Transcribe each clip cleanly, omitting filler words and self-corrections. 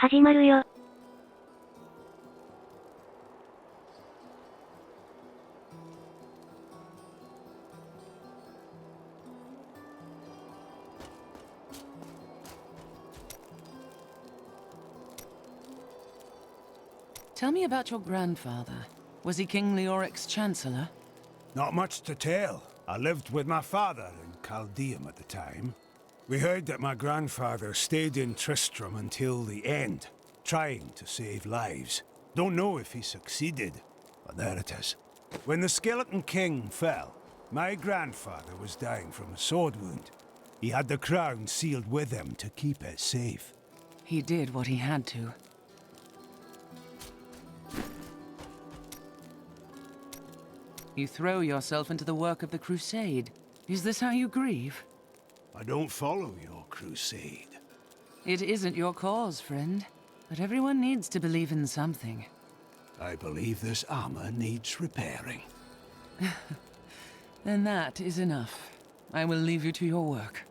始まるよ。Tell me about your grandfather. Was he King Leoric's chancellor? Not much to tell. I lived with my father in Chaldeum at the time. We heard that my grandfather stayed in Tristram until the end, trying to save lives. Don't know if he succeeded, but there it is. When the Skeleton King fell, my grandfather was dying from a sword wound. He had the crown sealed with him to keep it safe. He did what he had to. You throw yourself into the work of the crusade. Is this how you grieve? I don't follow your crusade. It isn't your cause, friend. But everyone needs to believe in something. I believe this armor needs repairing. Then that is enough. I will leave you to your work.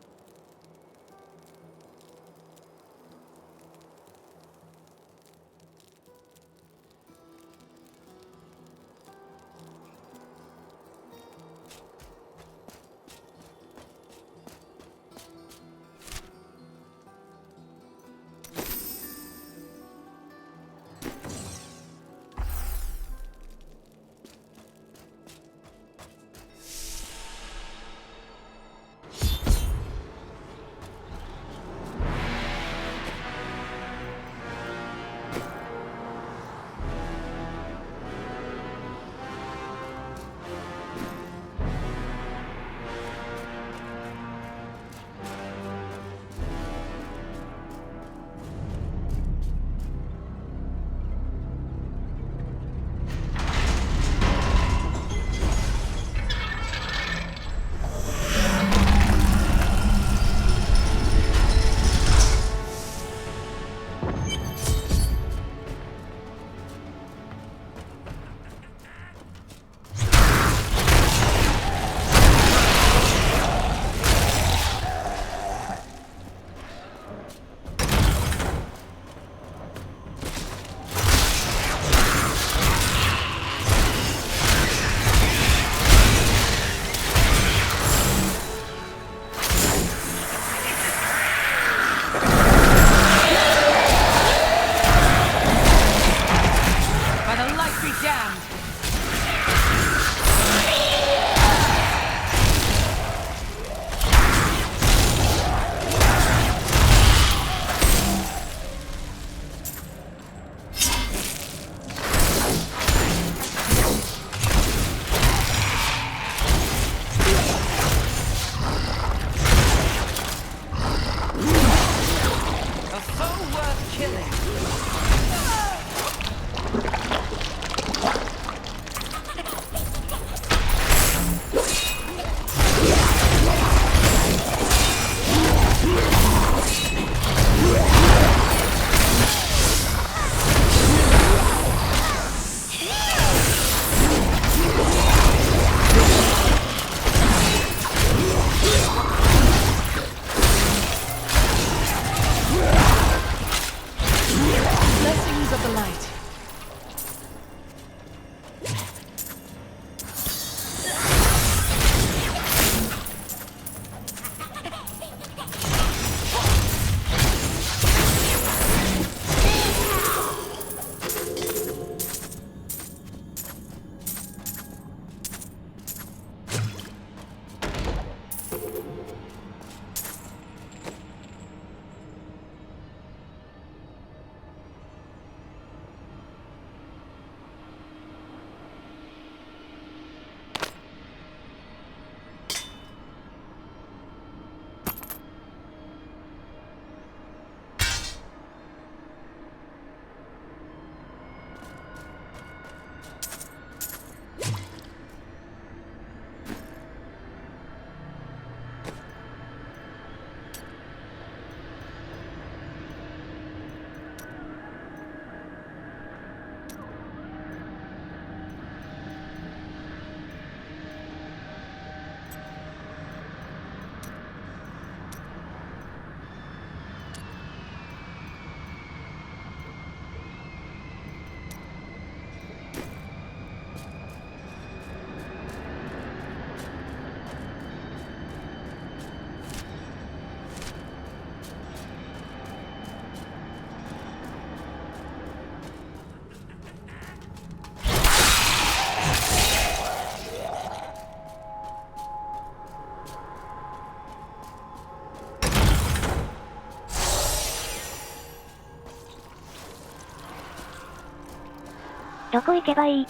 どこ行けばいい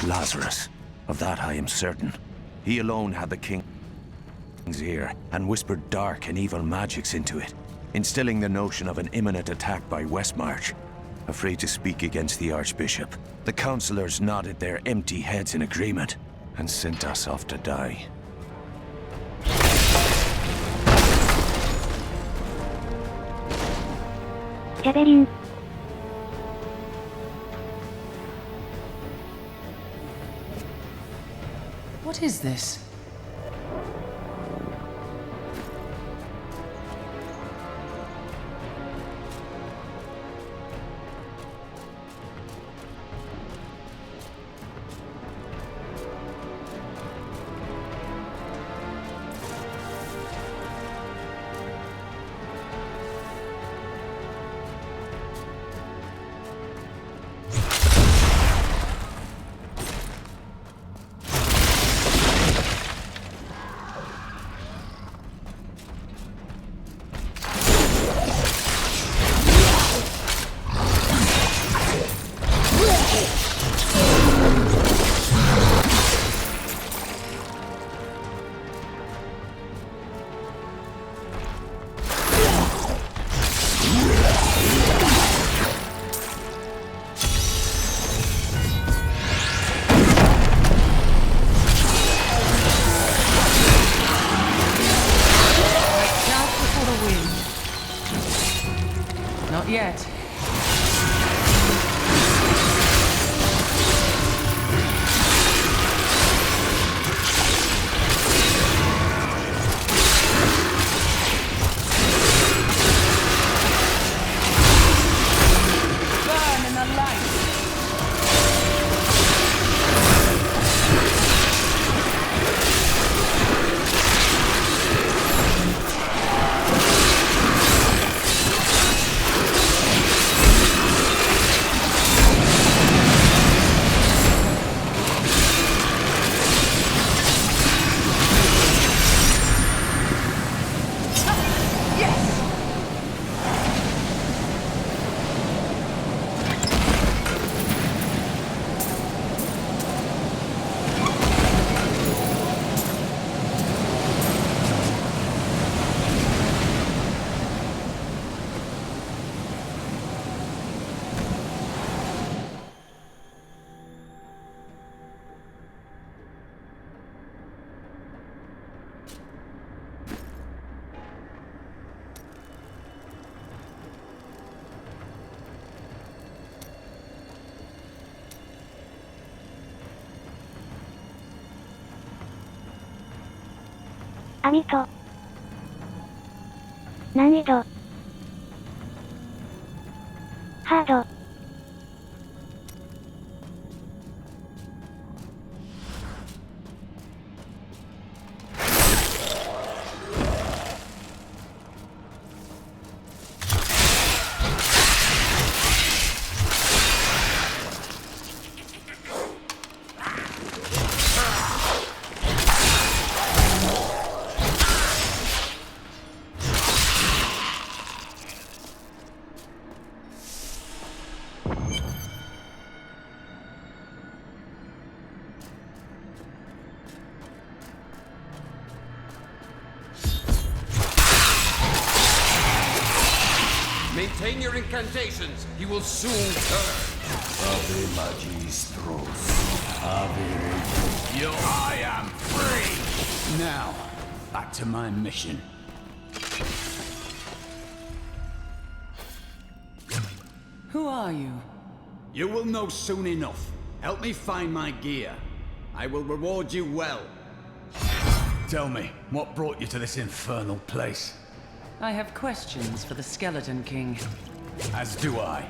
？Lazarus. Of that I am certain. He alone had the king's ear and whispered dark and evil magics into it, instilling the notion of an imminent attack by Westmarch. Afraid to speak against the Archbishop, the councillors nodded their empty heads in agreement and sent us off to die. Javelin. What is this? Not yet. Burn in the light.網と難易度ハード Maintain your incantations. He will soon turn. Ave Magistros. Ave. I am free! Now, back to my mission. Who are you? You will know soon enough. Help me find my gear. I will reward you well. Tell me, what brought you to this infernal place? I have questions for the Skeleton King. As do I.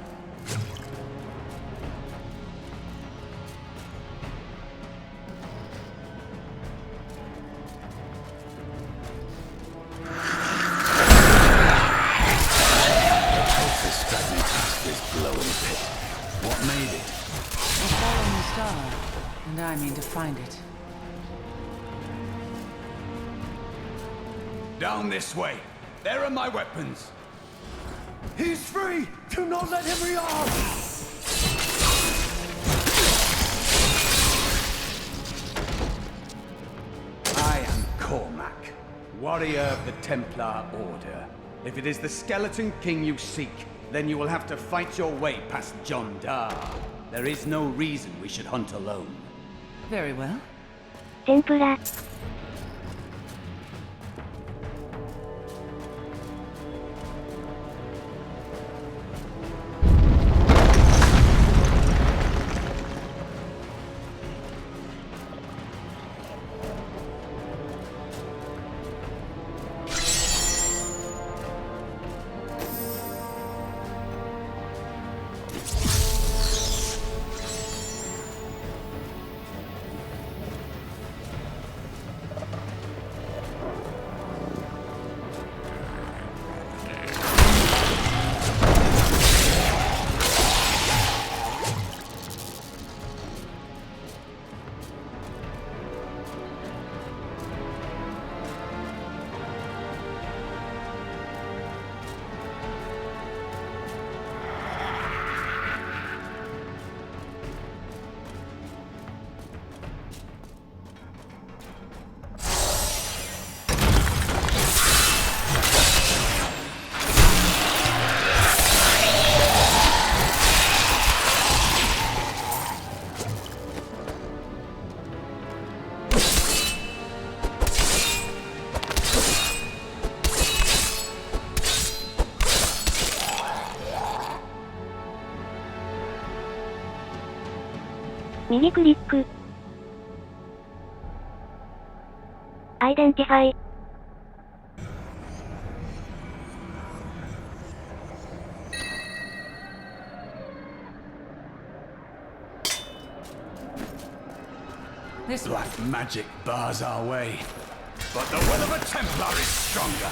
What made it? A fallen star, and I mean to find it. Down this way. There are my weapons. He's free! Do not let him rearm! I am Cormac, warrior of the Templar Order. If it is the Skeleton King you seek, then you will have to fight your way past John Dar. There is no reason we should hunt alone. Very well. Tempura.右クリック。Identify。This way. Black magic bars our way, but the will of a Templar is stronger.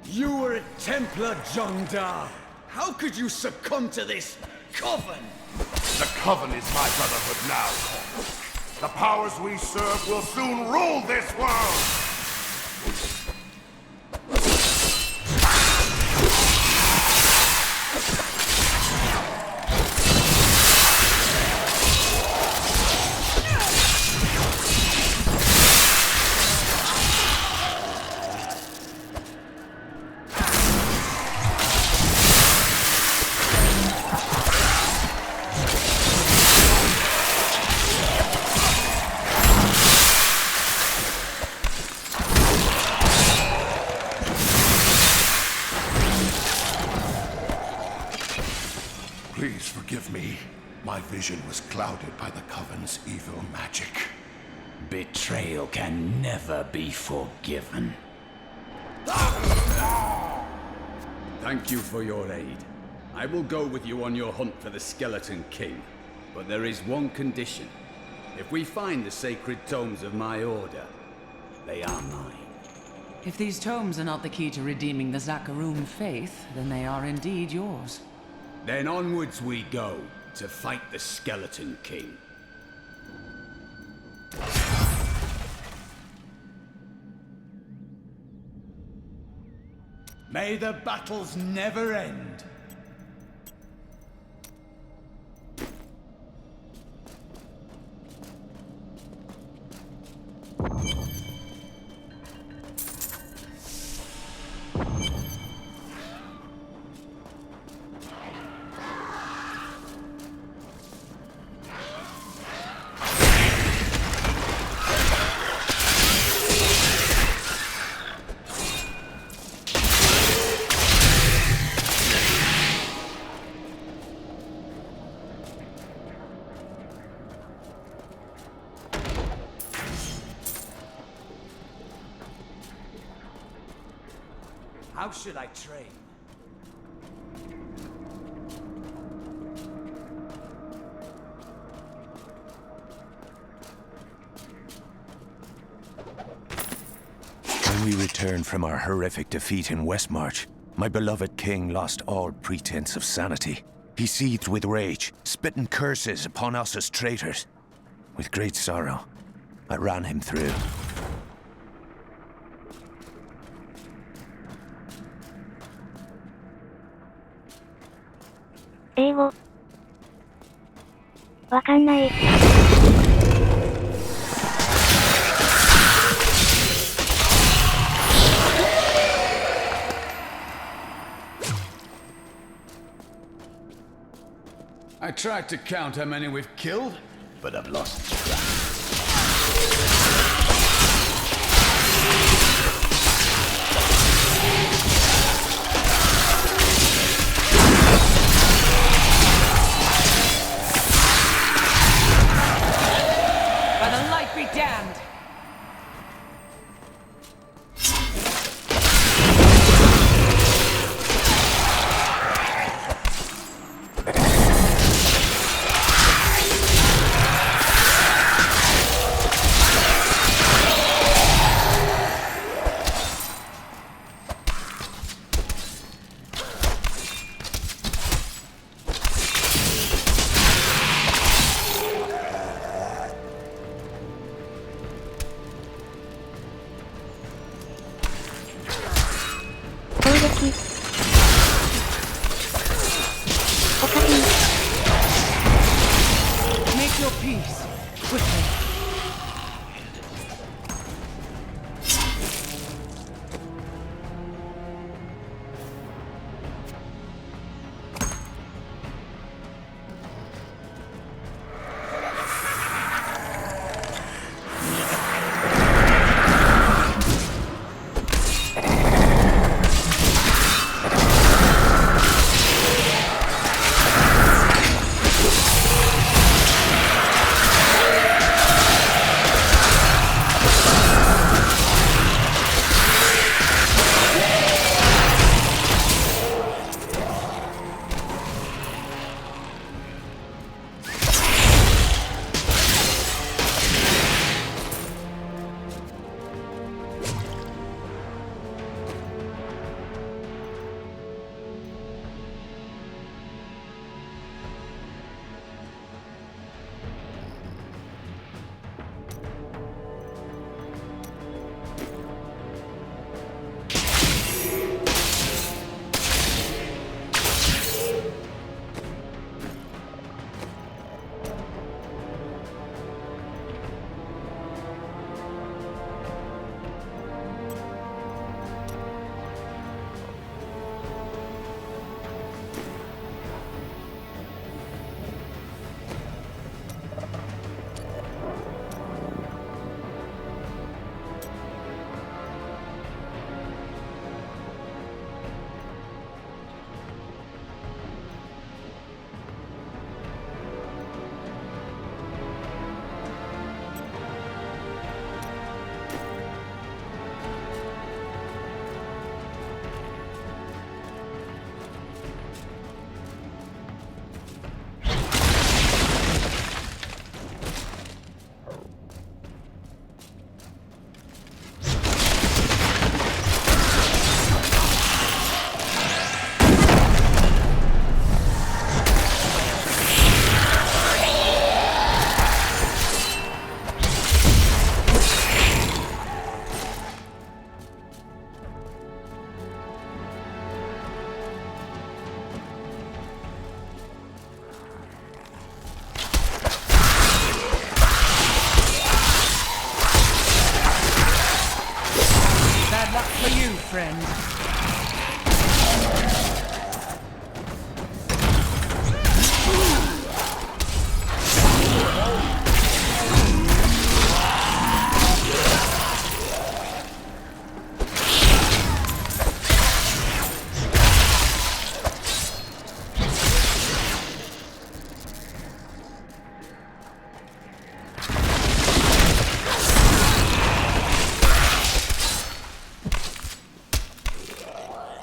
You were a Templar, John Dar. How could you succumb to this coven? The coven is my brotherhood now. The powers we serve will soon rule this world! Please forgive me. My vision was clouded by the Coven's evil magic. Betrayal can never be forgiven. Thank you for your aid. I will go with you on your hunt for the Skeleton King. But there is one condition. If we find the sacred tomes of my order, they are mine. If these tomes are not the key to redeeming the Zakaroon faith, then they are indeed yours. Then onwards we go, to fight the Skeleton King. May the battles never end! How should I train? When we returned from our horrific defeat in Westmarch, my beloved king lost all pretense of sanity. He seethed with rage, spitting curses upon us as traitors. With great sorrow, I ran him through.英語。わかんない。I tried to count how many we've killed, but I've lost track. By the light be damned! Make your peace, quickly.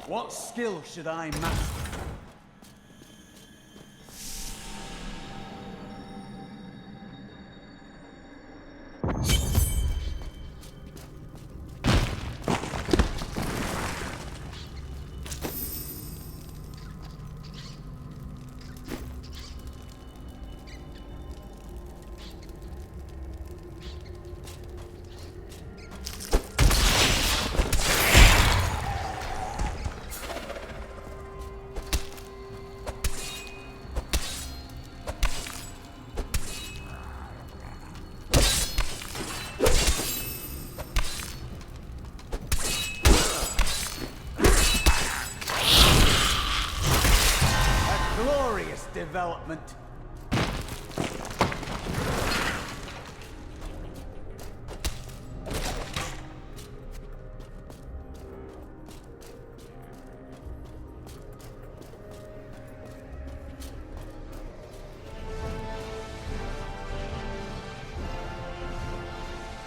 What skill should I master? Glorious development.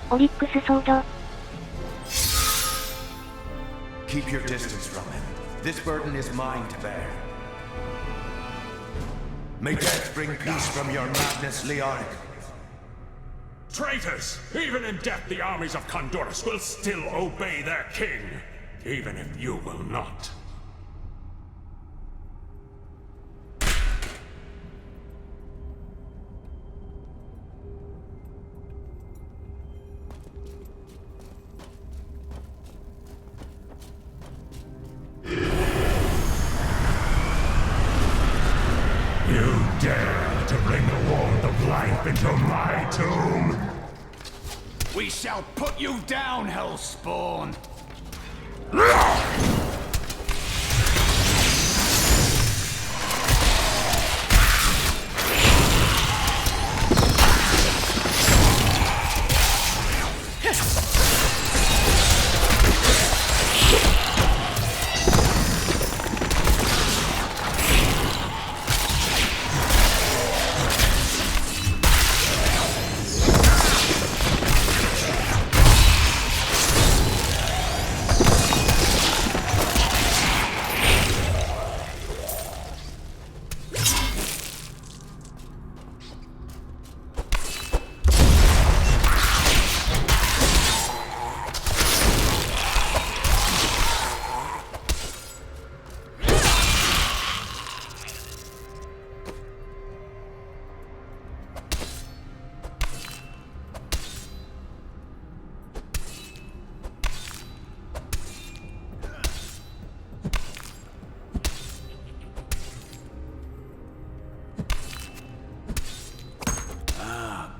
Oryx sword. Keep your distance from him. This burden is mine to bear. May death bring peace from your madness, Leonic. Traitors! Even in death, the armies of Condorus will still obey their king, even if you will not. You dare to bring the warmth of life into my tomb? We shall put you down, Hellspawn!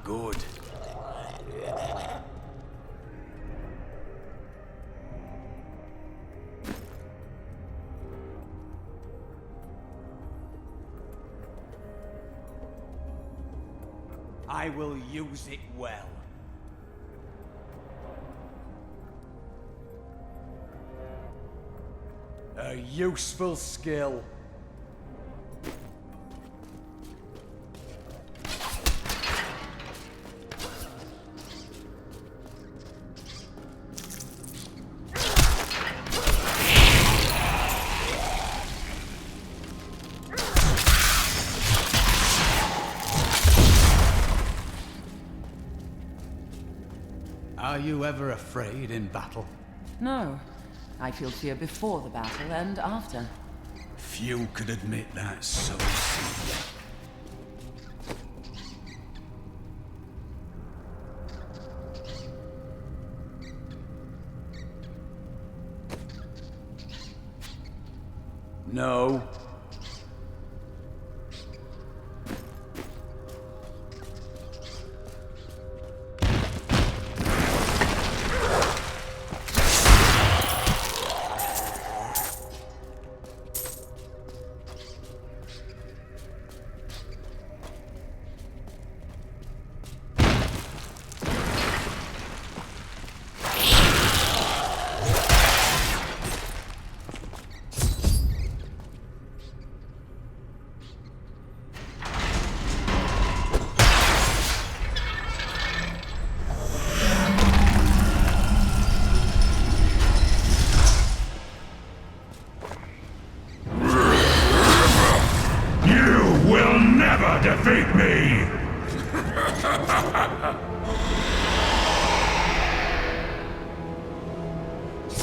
Good. I will use it well. A useful skill. Are you ever afraid in battle? No. I feel fear before the battle and after. Few could admit that so soon. No. defeat me!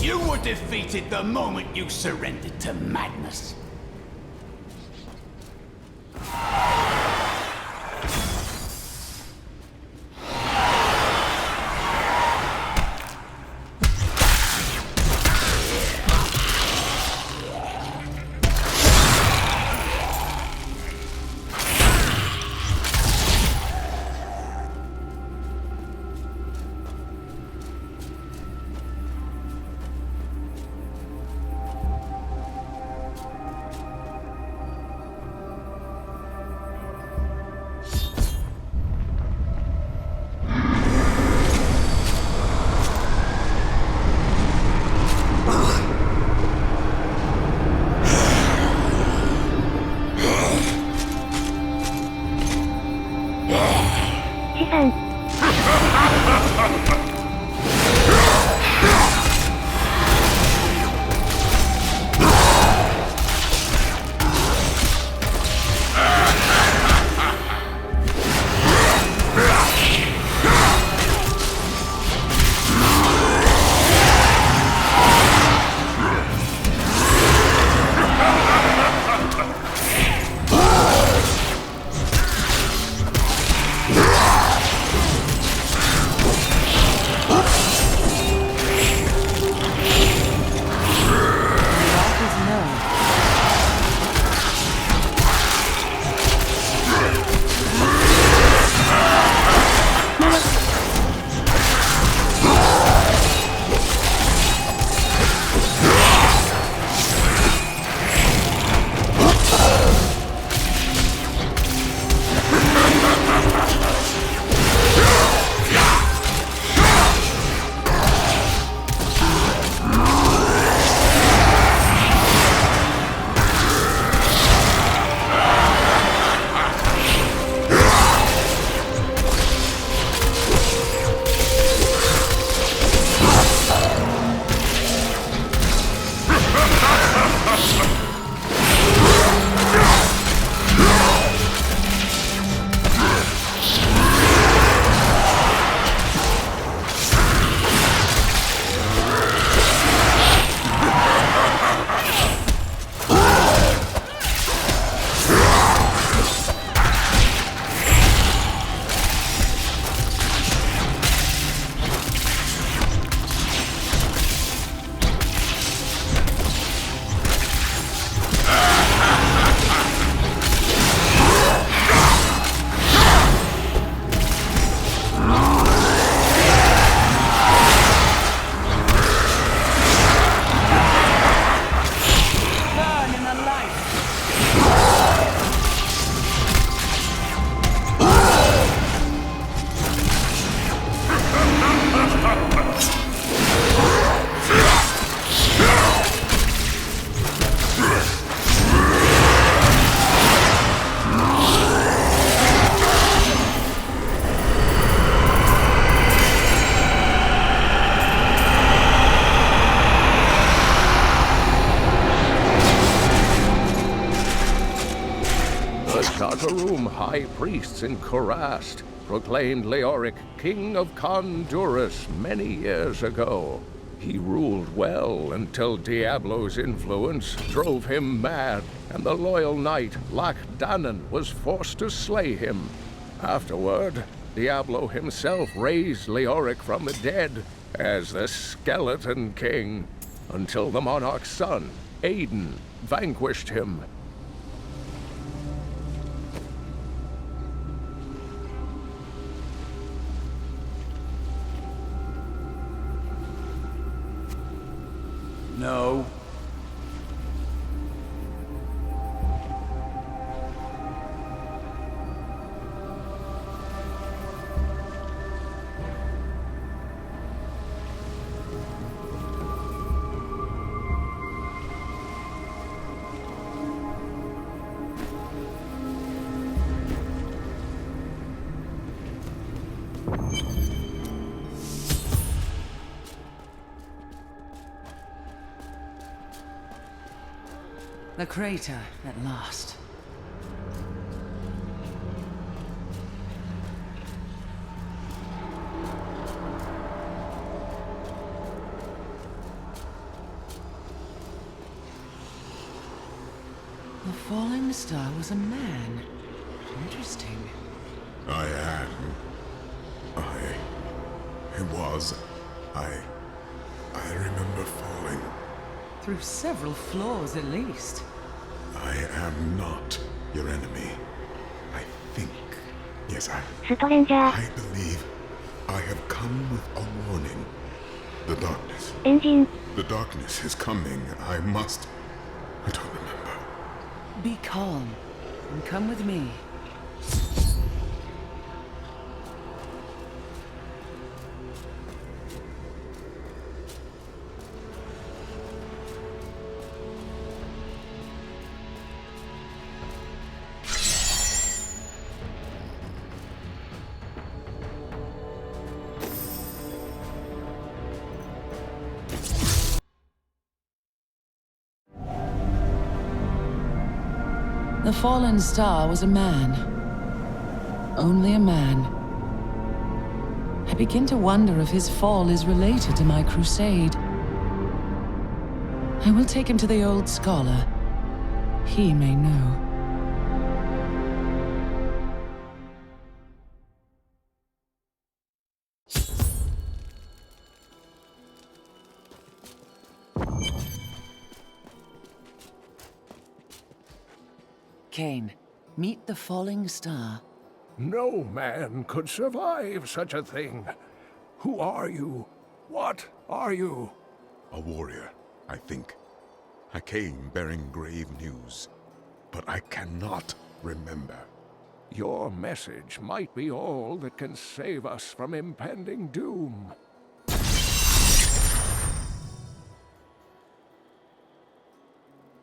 You were defeated the moment you surrendered to madness. Tartaroom high priests in Kurast proclaimed Leoric king of Condurus many years ago. He ruled well until Diablo's influence drove him mad, and the loyal knight Lac Danan was forced to slay him. Afterward, Diablo himself raised Leoric from the dead as the Skeleton King, until the monarch's son, Aiden, vanquished him. No. The crater, at last. The falling star was a man. Interesting. I am. It was. I remember falling. Through several floors at least. I am not your enemy. I think. Yes, ストレンジャー I believe I have come with a warning. The darkness. エンジン The darkness is coming. I must. I don't remember. Be calm and come with me. The fallen star was a man. Only a man. I begin to wonder if his fall is related to my crusade. I will take him to the old scholar. He may know. Cain, meet the falling star. No man could survive such a thing. Who are you? What are you? A warrior, I think. I came bearing grave news, but I cannot remember. Your message might be all that can save us from impending doom.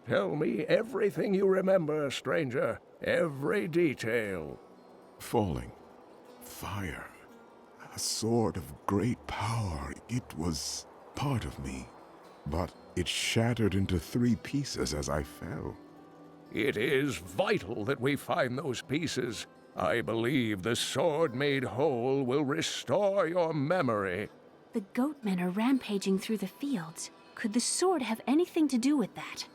Tell me everything you remember, stranger. Every detail. Falling. Fire. A sword of great power. It was part of me. But it shattered into 3 pieces as I fell. It is vital that we find those pieces. I believe the sword made whole will restore your memory. The goatmen are rampaging through the fields. Could the sword have anything to do with that?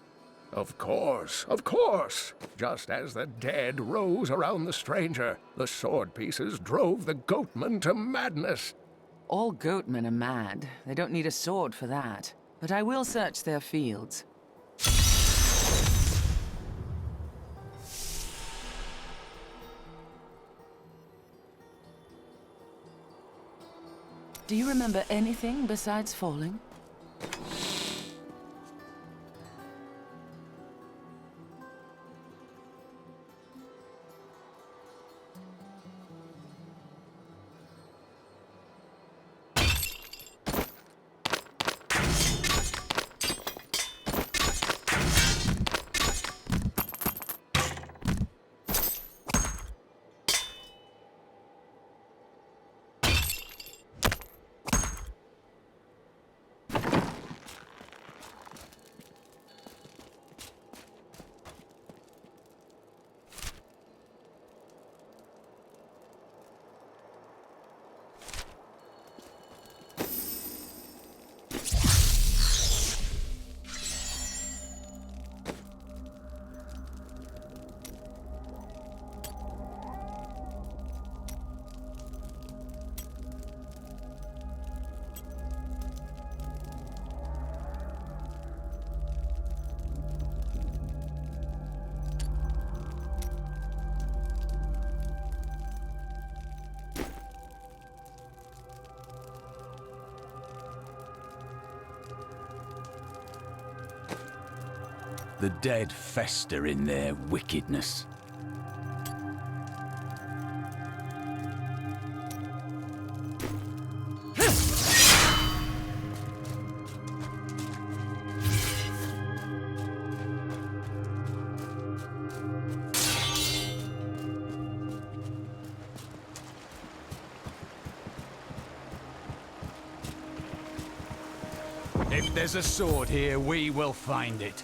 Of course, of course. Just as the dead rose around the stranger, the sword pieces drove the goatmen to madness. All goatmen are mad. They don't need a sword for that. But I will search their fields. Do you remember anything besides falling? The dead fester in their wickedness. If there's a sword here, we will find it.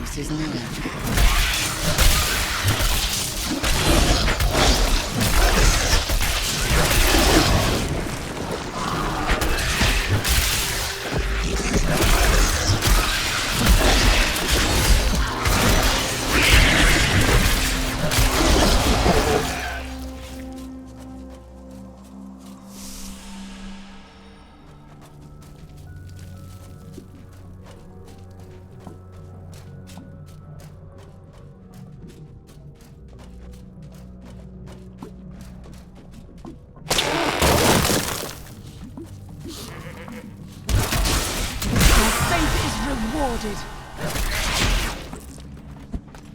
piece is near.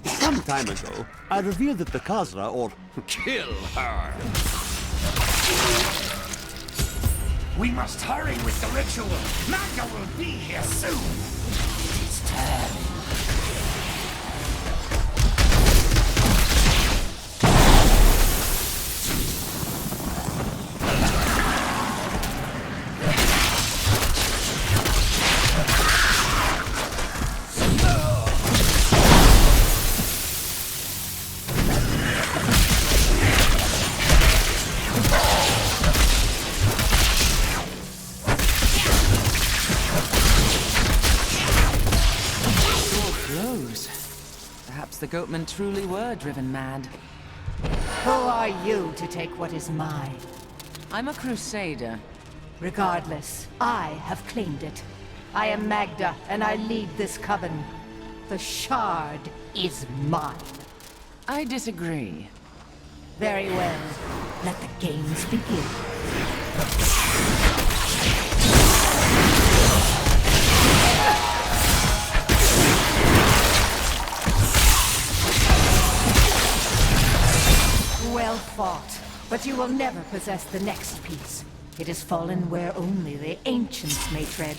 Some time ago, I revealed that the Khazra, or kill her. We must hurry with the ritual. Magda will be here soon. It's time. Perhaps the goatmen truly were driven mad. Who are you to take what is mine? I'm a crusader. Regardless, I have claimed it. I am Magda, and I lead this coven. The shard is mine. I disagree. Very well. Let the games begin. Well fought, but you will never possess the next piece. It has fallen where only the ancients may tread.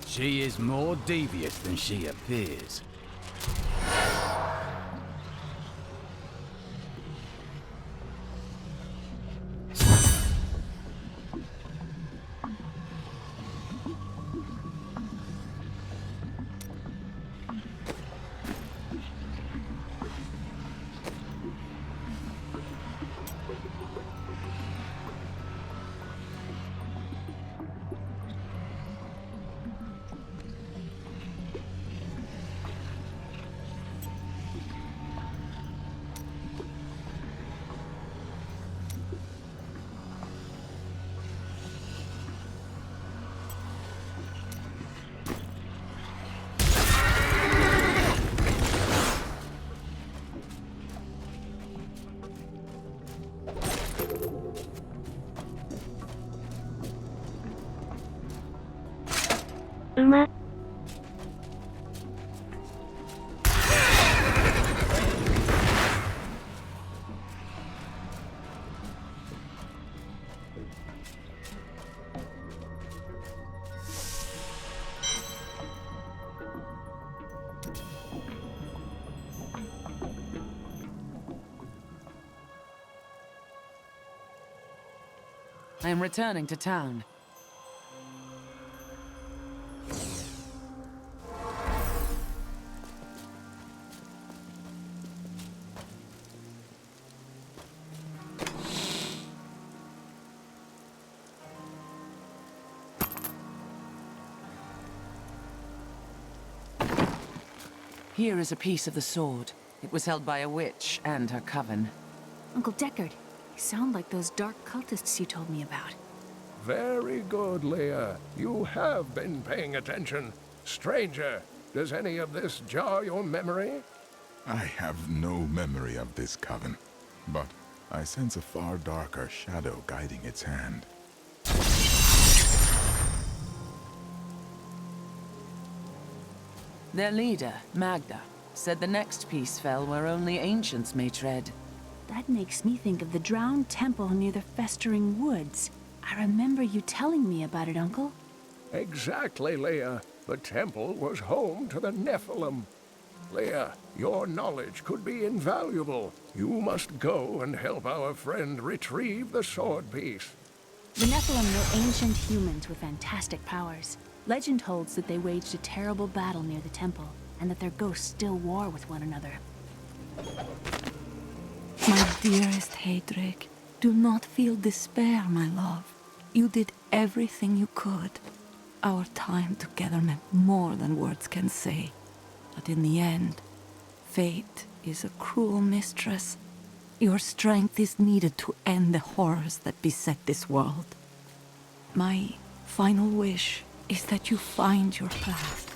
She is more devious than she appears. Uma. I am returning to town. Here is a piece of the sword. It was held by a witch and her coven. Uncle Deckard, you sound like those dark cultists you told me about. Very good, Leah. You have been paying attention. Stranger, does any of this jar your memory? I have no memory of this coven, but I sense a far darker shadow guiding its hand. Their leader, Magda, said the next piece fell where only ancients may tread. That makes me think of the drowned temple near the festering woods. I remember you telling me about it, Uncle. Exactly, Leah. The temple was home to the Nephilim. Leah, your knowledge could be invaluable. You must go and help our friend retrieve the sword piece. The Nephilim were ancient humans with fantastic powers. Legend holds that they waged a terrible battle near the temple, and that their ghosts still war with one another. My dearest Heydrich, do not feel despair, my love. You did everything you could. Our time together meant more than words can say. But in the end, fate is a cruel mistress. Your strength is needed to end the horrors that beset this world. My final wish is that you find your path.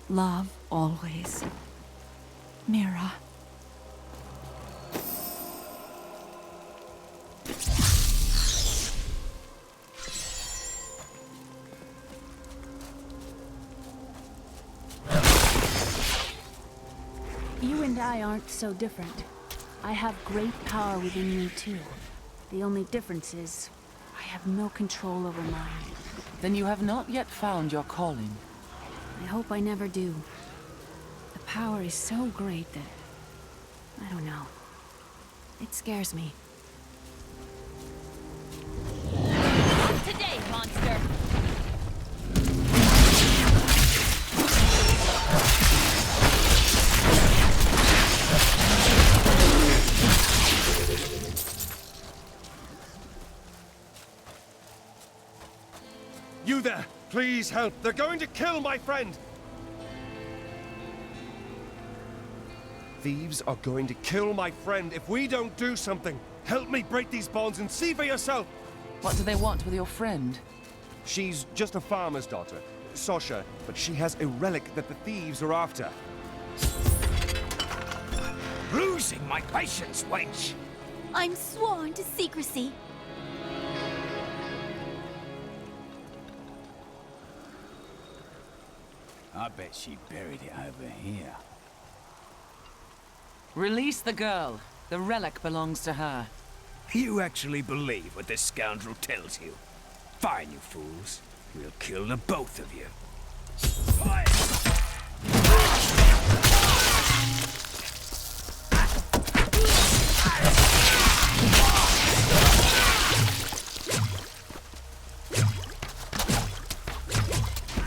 Love always. Mira. You and I aren't so different. I have great power within me too. The only difference is, I have no control over mine. Then you have not yet found your calling. I hope I never do. The power is so great that... I don't know. It scares me. Today, monster! You there! Please help! They're going to kill my friend! Thieves are going to kill my friend if we don't do something! Help me break these bonds and see for yourself! What do they want with your friend? She's just a farmer's daughter, Sasha, but she has a relic that the thieves are after. Losing my patience, wench! I'm sworn to secrecy. I bet she buried it over here. Release the girl. The relic belongs to her. You actually believe what this scoundrel tells you? Fine, you fools. We'll kill the both of you.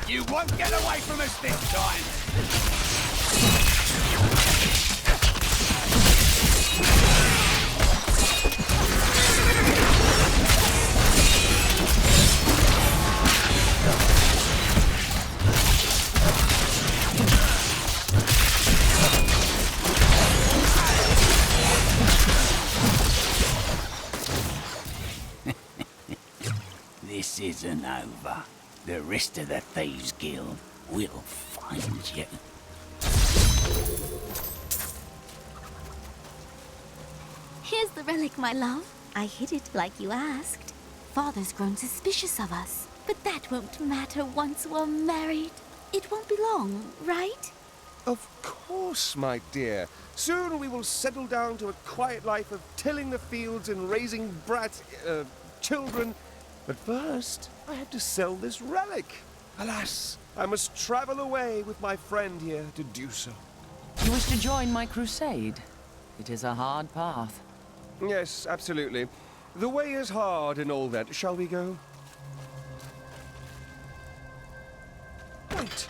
You won't get away from us this time! This isn't over. The rest of the Thieves Guild will find you. Here's the relic, my love. I hid it like you asked. Father's grown suspicious of us, but that won't matter once we're married. It won't be long, right? Of course, my dear. Soon we will settle down to a quiet life of tilling the fields and raising children. But first, I have to sell this relic. Alas, I must travel away with my friend here to do so. You wish to join my crusade? It is a hard path. Yes, absolutely. The way is hard and all that. Shall we go? Wait!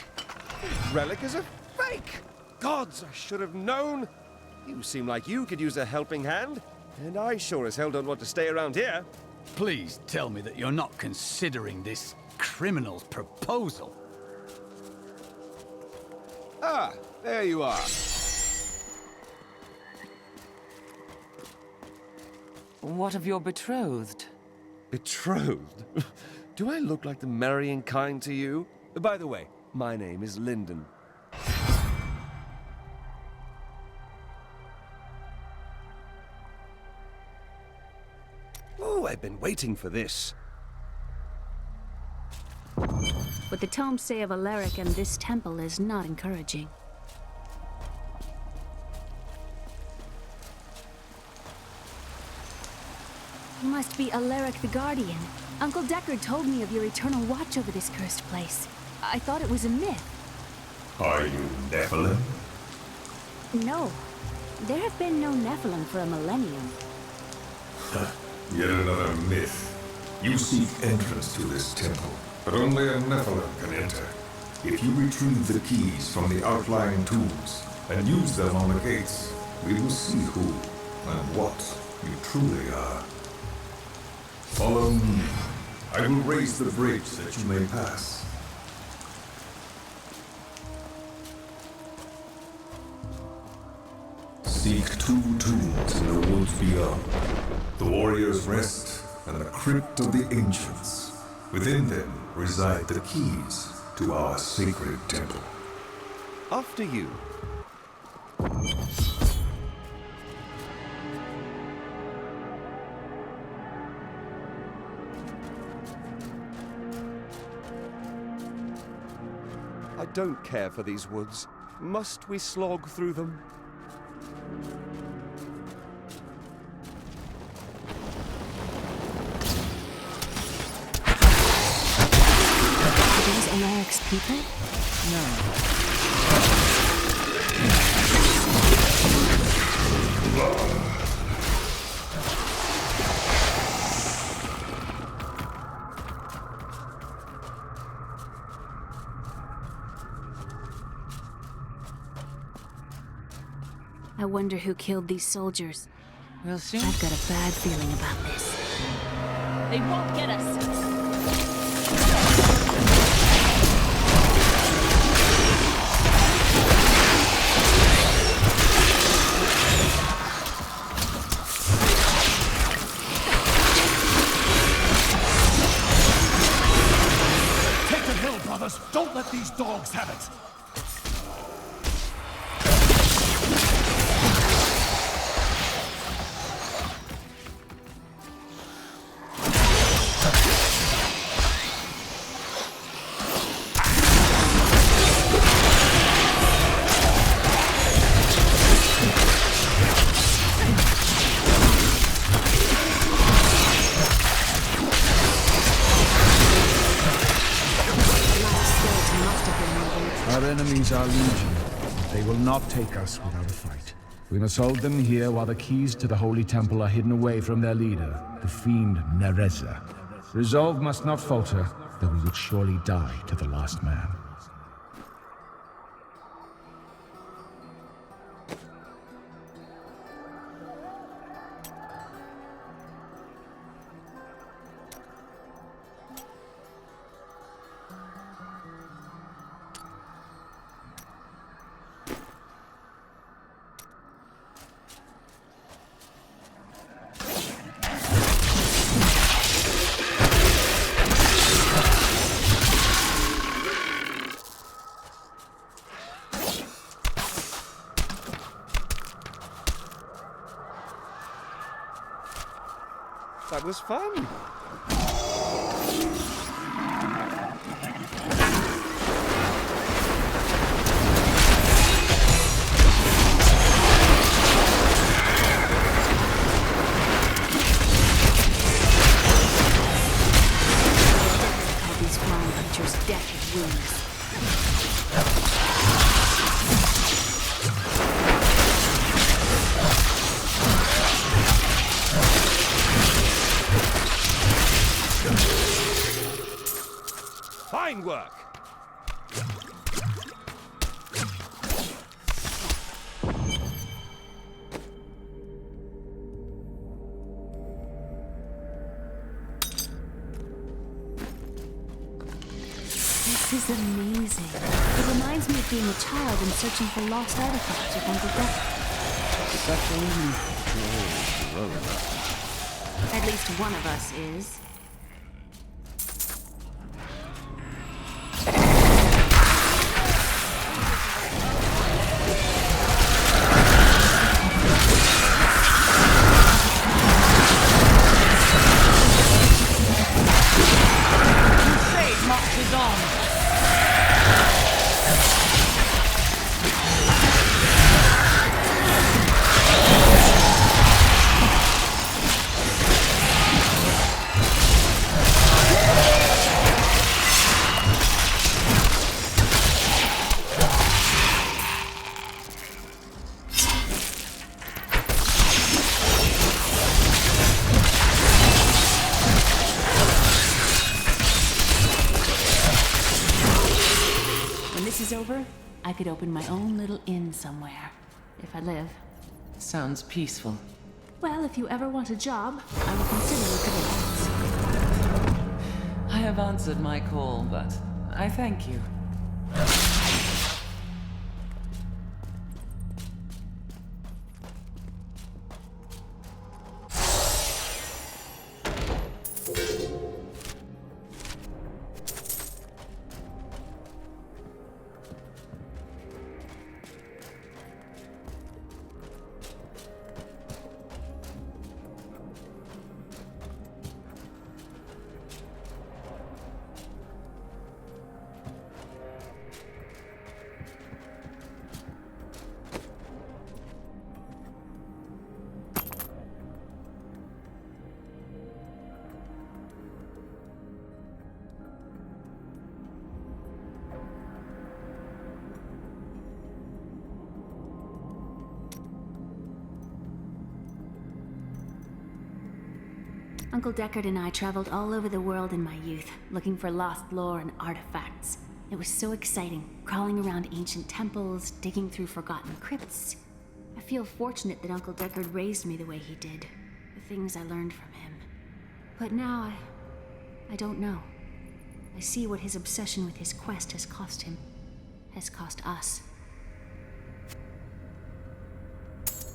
The relic is a fake! Gods, I should have known! You seem like you could use a helping hand, and I sure as hell don't want to stay around here. Please tell me that you're not considering this criminal's proposal. Ah, there you are. What of your betrothed? Betrothed? Do I look like the marrying kind to you? By the way, my name is Lyndon. Oh, I've been waiting for this. What the tomes say of Alaric and this temple is not encouraging. You must be Alaric the Guardian. Uncle Deckard told me of your eternal watch over this cursed place. I thought it was a myth. Are you Nephilim? No. There have been no Nephilim for a millennium. Yet another myth. You seek entrance to this temple, but only a Nephilim can enter. If you retrieve the keys from the outlying tombs and use them on the gates, we will see who and what you truly are. Follow me. I will raise the bridge that you may pass. Seek 2 tombs in the woods beyond. The warrior's rest and the crypt of the ancients. Within them reside the keys to our sacred temple. After you. I don't care for these woods. Must we slog through them? Are these Alaric's people? I wonder who killed these soldiers. We'll see. I've got a bad feeling about this. They won't get us. Take the hill, brothers! Don't let these dogs have it! Our enemies are legion. They will not take us without a fight. We must hold them here while the keys to the Holy Temple are hidden away from their leader, the fiend Nereza. Resolve must not falter, though we would surely die to the last man. That was fun. All these flying creatures decked with wings. Fine work! This is amazing. It reminds me of being a child and searching for lost artifacts with Uncle Death. At least one of us is. Marches on. over, I could open my own little inn somewhere. If I live. Sounds peaceful. Well, if you ever want a job, I will consider looking at I have answered my call, but I thank you. Uncle Deckard and I traveled all over the world in my youth, looking for lost lore and artifacts. It was so exciting, crawling around ancient temples, digging through forgotten crypts. I feel fortunate that Uncle Deckard raised me the way he did, the things I learned from him. But now, I don't know. I see what his obsession with his quest has cost him, has cost us.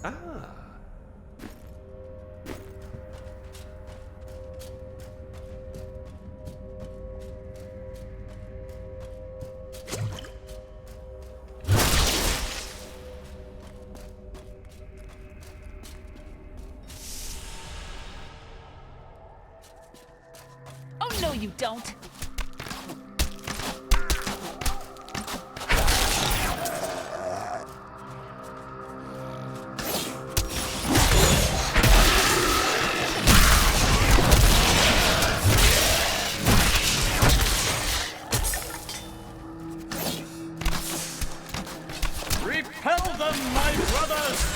Ah. No, you don't. Repel them, my brothers!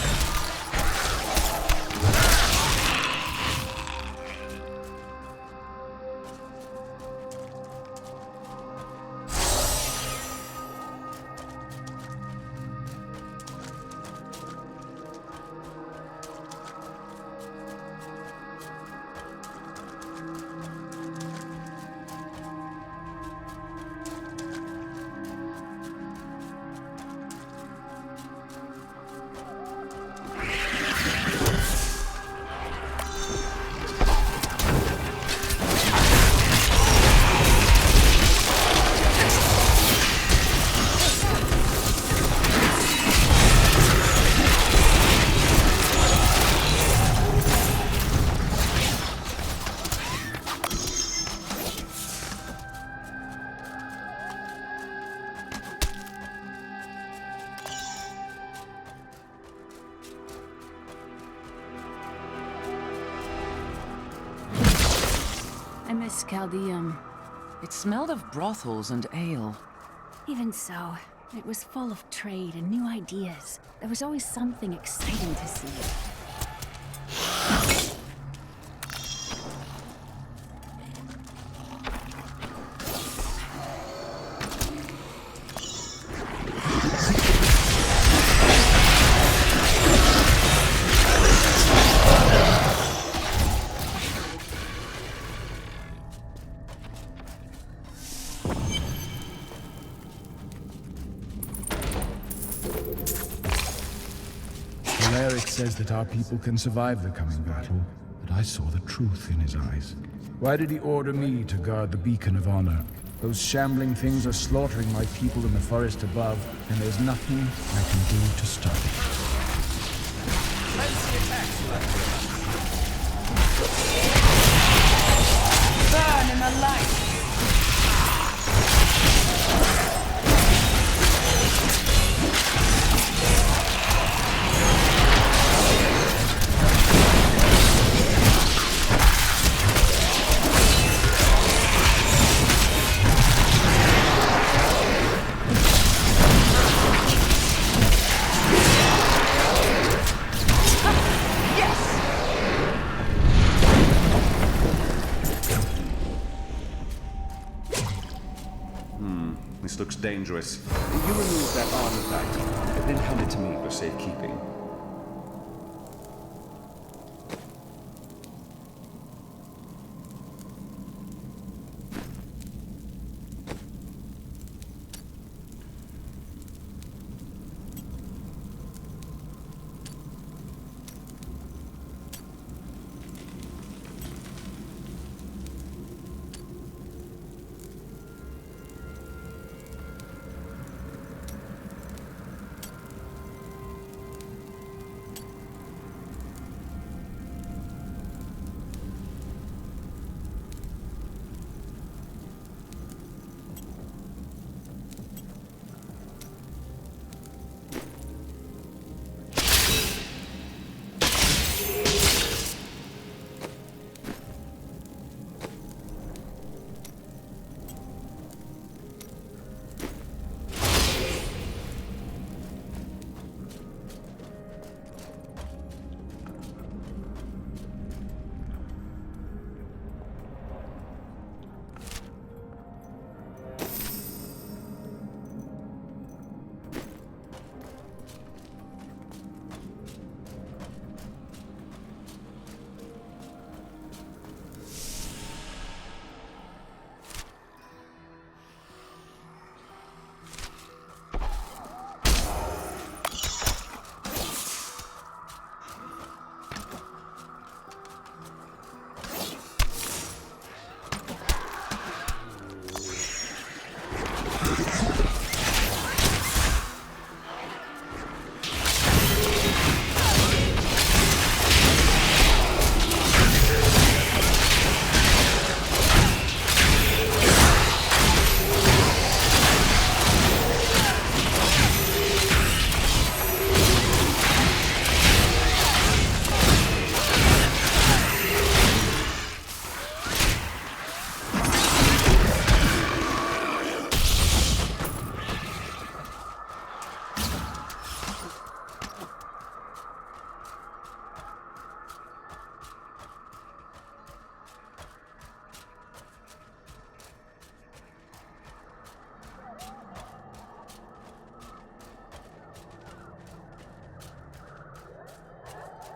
I miss Caldeum. It smelled of brothels and ale. Even so, it was full of trade and new ideas. There was always something exciting to see. Eric says that our people can survive the coming battle, but I saw the truth in his eyes. Why did he order me to guard the beacon of honor? Those shambling things are slaughtering my people in the forest above, and there's nothing I can do to stop it. Burn in the light! This looks dangerous. You remove that artifact, and then hand it to me for safekeeping.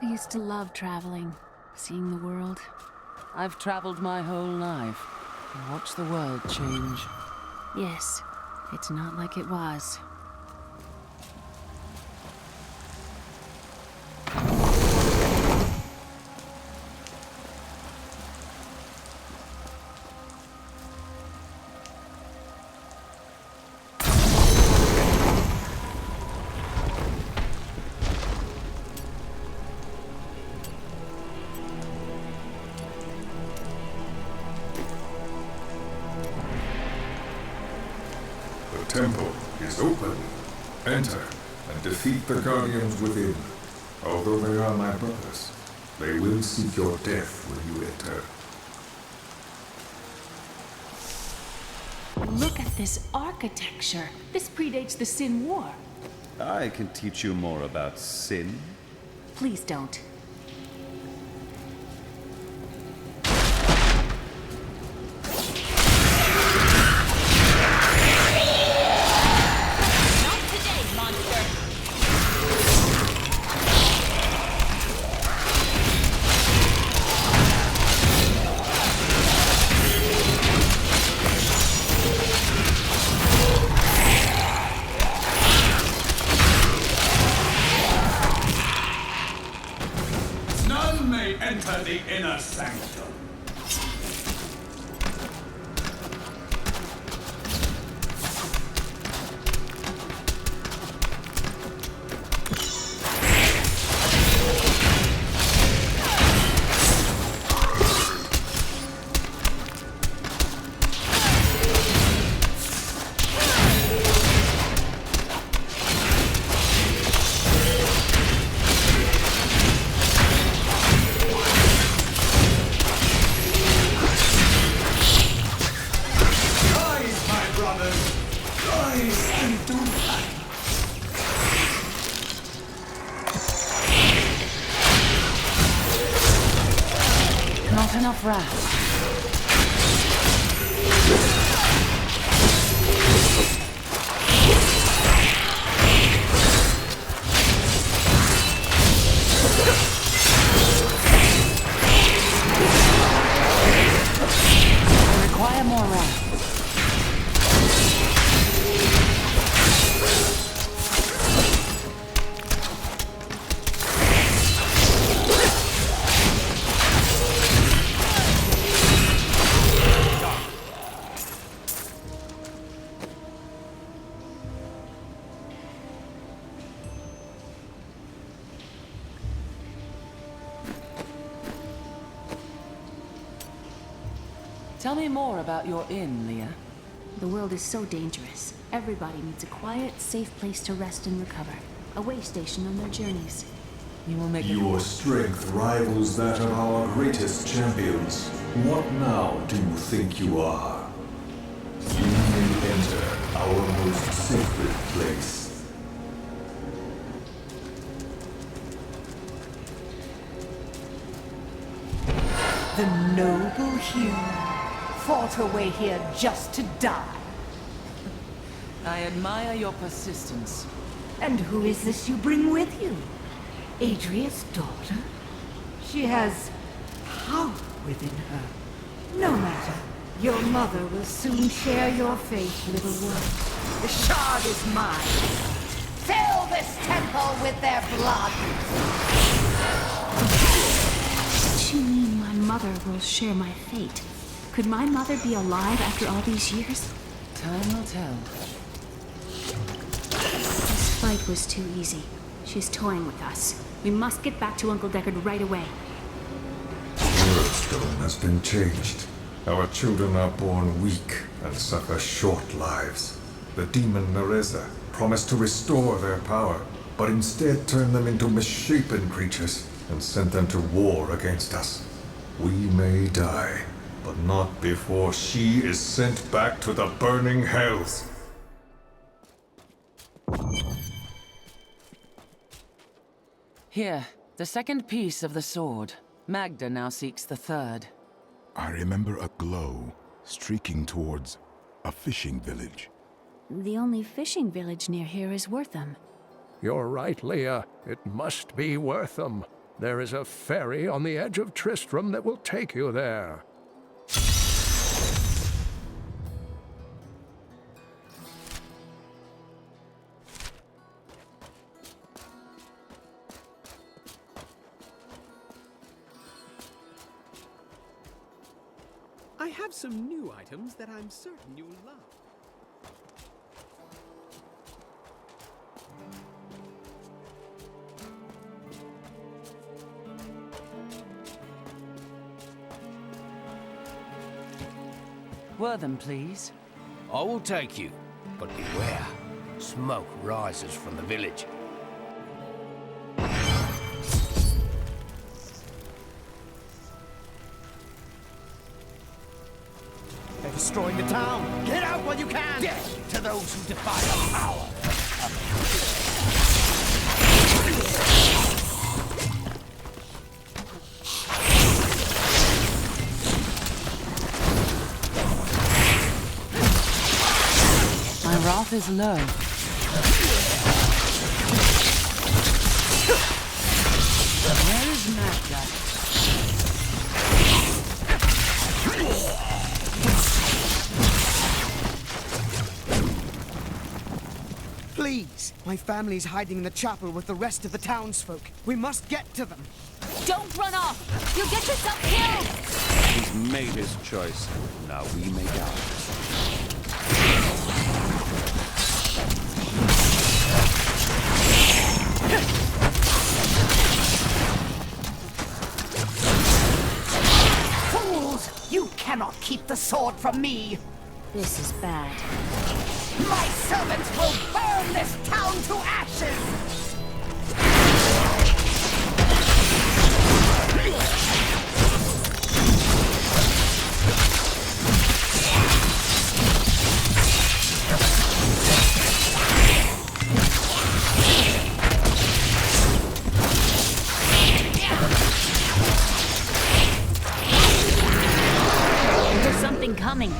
I used to love traveling, seeing the world. I've traveled my whole life and watched the world change. Yes, it's not like it was. The temple is open. Enter and defeat the guardians within. Although they are my brothers, they will seek your death when you enter. Look at this architecture. This predates the Sin War. I can teach you more about sin. Please don't. Enter the inner sanctum. Not enough wrath. require more rock. Tell me more about your inn, Leah. The world is so dangerous. Everybody needs a quiet, safe place to rest and recover. A way station on their journeys. You will make Your strength rivals that of our greatest champions. What now do you think you are? You may enter our most sacred place. The noble hero fought her way here just to die. I admire your persistence. And who is this you bring with you? Adria's daughter? She has power within her. No matter. Your mother will soon share your fate, little one. The shard is mine. Fill this temple with their blood! What do you mean my mother will share my fate? Could my mother be alive after all these years? Time will tell. This fight was too easy. She's toying with us. We must get back to Uncle Deckard right away. Wordstone has been changed. Our children are born weak and suffer short lives. The demon Nereza promised to restore their power, but instead turned them into misshapen creatures and sent them to war against us. We may die, but not before she is sent back to the burning hells. Here, the second piece of the sword. Magda now seeks the third. I remember a glow streaking towards a fishing village. The only fishing village near here is Wortham. You're right, Leah. It must be Wortham. There is a ferry on the edge of Tristram that will take you there. I have some new items that I'm certain you'll love. Wortham, please. I will take you, but beware. Smoke rises from the village. They're destroying the town! Get out while you can! Death to those who defy the power! My wrath is low. Where is Magda? Please! My family's hiding in the chapel with the rest of the townsfolk. We must get to them. Don't run off! You'll get yourself killed! He's made his choice. Now we make ours. Fools! You cannot keep the sword from me! This is bad. My servants will burn this town to ashes! There's something coming.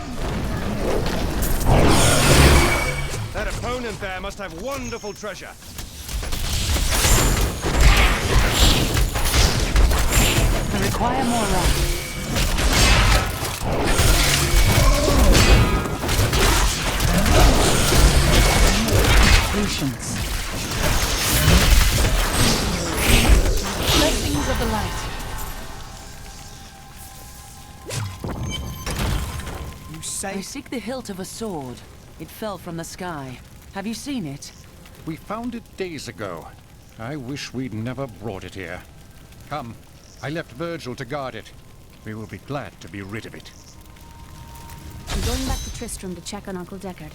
That opponent there must have wonderful treasure. I require more rock. you say? I seek the hilt of a sword. It fell from the sky. Have you seen it? We found it days ago. I wish we'd never brought it here. Come, I left Virgil to guard it. We will be glad to be rid of it. I'm going back to Tristram to check on Uncle Deckard.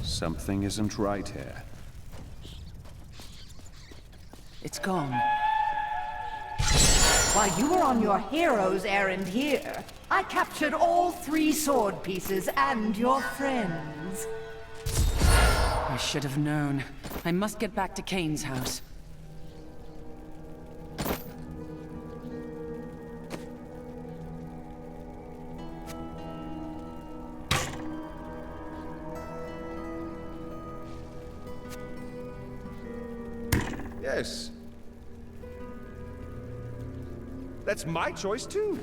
Something isn't right here. It's gone. While you were on your hero's errand here, I captured all 3 sword pieces and your friends. I should have known. I must get back to Kane's house. Yes. That's my choice, too.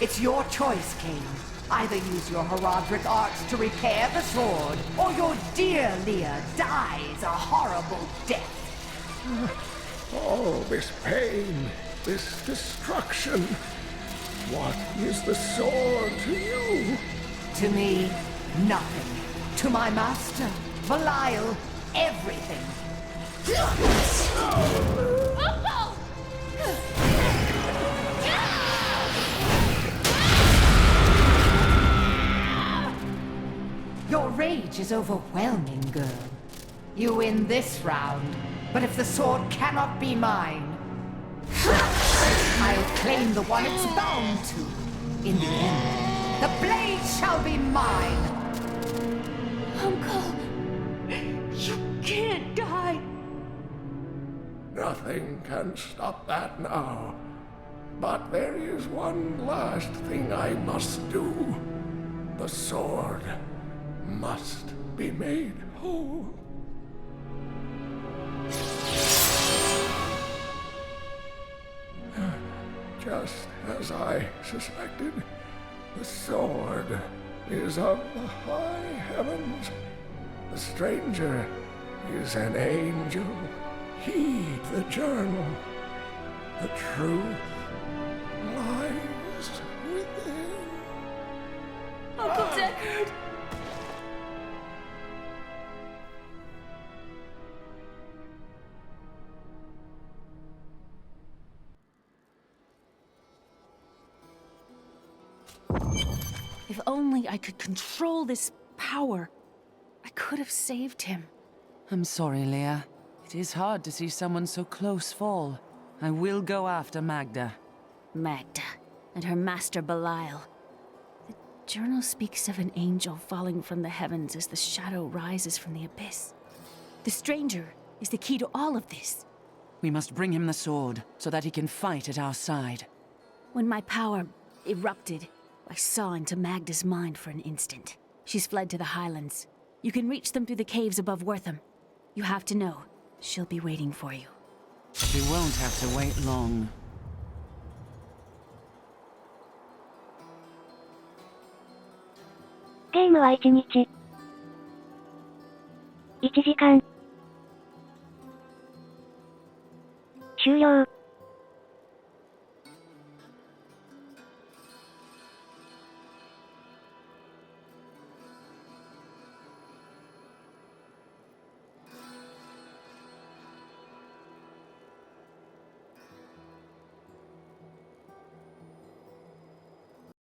It's your choice, Kane. Either use your heraldric arts to repair the sword, or your dear Leah dies a horrible death. All this pain, this destruction. What is the sword to you? To me, nothing. To my master, Belial, everything. Your rage is overwhelming, girl. You win this round, but if the sword cannot be mine, I'll claim the one it's bound to. In the end, the blade shall be mine. Uncle, you can't die. Nothing can stop that now. But there is one last thing I must do. The sword must be made whole. Just as I suspected, the sword is of the high heavens. The stranger is an angel. Heed the journal. The truth lies within. Uncle Deckard! If only I could control this power, I could have saved him. I'm sorry, Leah. It is hard to see someone so close fall. I will go after Magda. Magda and her master Belial. The journal speaks of an angel falling from the heavens as the shadow rises from the abyss. The stranger is the key to all of this. We must bring him the sword, so that he can fight at our side. When my power erupted, I saw into Magda's mind for an instant. She's fled to the highlands. You can reach them through the caves above Wortham. You have to know, she'll be waiting for you. She won't have to wait long.ゲームは1日。1時間。終了。